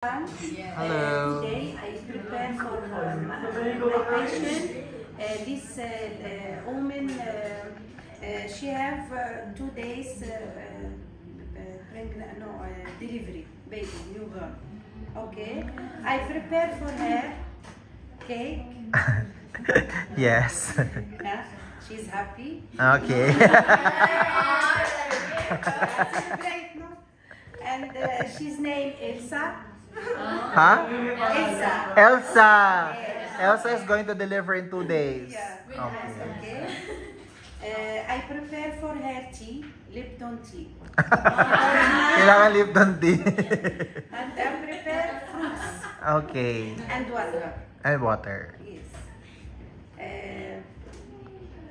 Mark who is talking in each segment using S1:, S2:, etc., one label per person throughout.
S1: Hello.
S2: Today I prepare for my patient. This woman, she have 2 days pregnant, delivery, baby, newborn. Okay, I prepare for her cake.
S1: Yes.
S2: Yeah, she's happy.
S1: Okay.
S2: Celebrate, no? And she's named Elsa.
S1: Huh?
S2: Elsa.
S1: Elsa.
S2: Yes.
S1: Elsa is going to deliver in 2 days.
S2: Yeah.
S1: Okay.
S2: Okay. I prepare for her tea, Lipton tea.
S1: Kailangan Lipton tea.
S2: And I prepare fruits
S1: Okay.
S2: and water.
S1: And water.
S2: Yes.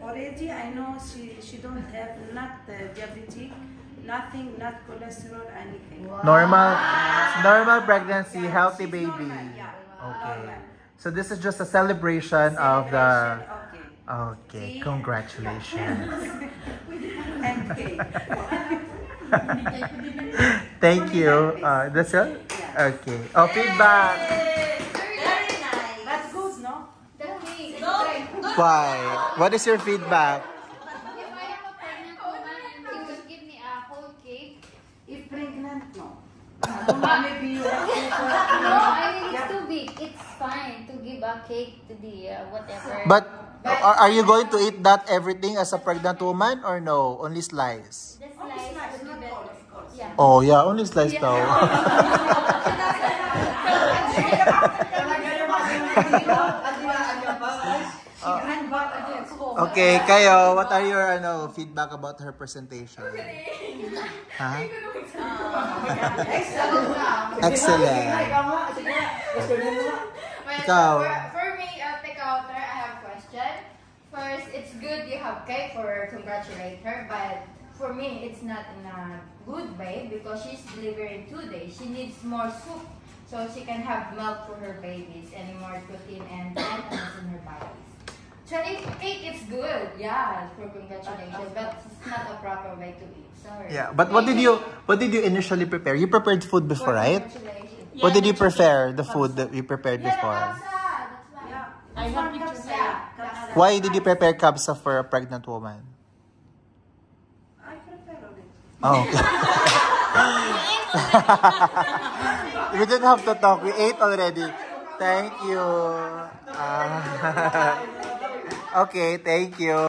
S2: Already I know she don't have not diabetic, nothing, not cholesterol, anything.
S1: Normal pregnancy,
S2: Yeah,
S1: healthy
S2: she's
S1: baby.
S2: normal, yeah.
S1: Okay.
S2: Normal.
S1: So this is just a celebration of the.
S2: Okay.
S1: Okay.
S2: See?
S1: Congratulations.
S2: And cake.
S1: Thank you. That's it?
S2: Yeah.
S1: Okay. Oh, feedback.
S3: Very nice.
S2: That's good, no?
S1: Why? What is your feedback?
S3: If I am a pregnant woman and you would give me a whole cake.
S2: If pregnant, no. I don't know, maybe you have to.
S3: No, I mean it's too big. It's fine to give a cake to the whatever.
S1: But are you going to eat that everything as a pregnant woman or no? Only slice?
S3: the slice would be better.
S2: Of course.
S3: Yeah.
S1: Oh yeah, only slice daw. Okay, kayo, what are your feedback about her presentation? Huh? Excellent. Ikaw.
S4: For me, take out there, I have a question. First, it's good you have cake for congratulate her, but for me, it's not in a good way because she's delivering 2 days. She needs more soup so she can have milk for her babies and more protein and vitamins in her bodies. So cake is good, yeah, for congratulations, but it's not a proper way to eat. Sorry.
S1: Yeah, but what did you initially prepare? You prepared food before, right?
S4: Congratulations.
S1: What did you prepare? The food that you prepared
S4: Yeah, the
S1: before?
S4: kapsa, that's why.
S2: Yeah. I have pictures. Yeah.
S1: Why did you prepare kabsa for a pregnant woman?
S2: I prepare already.
S1: Oh. We didn't have to talk. We ate already. Thank you. Okay, thank you.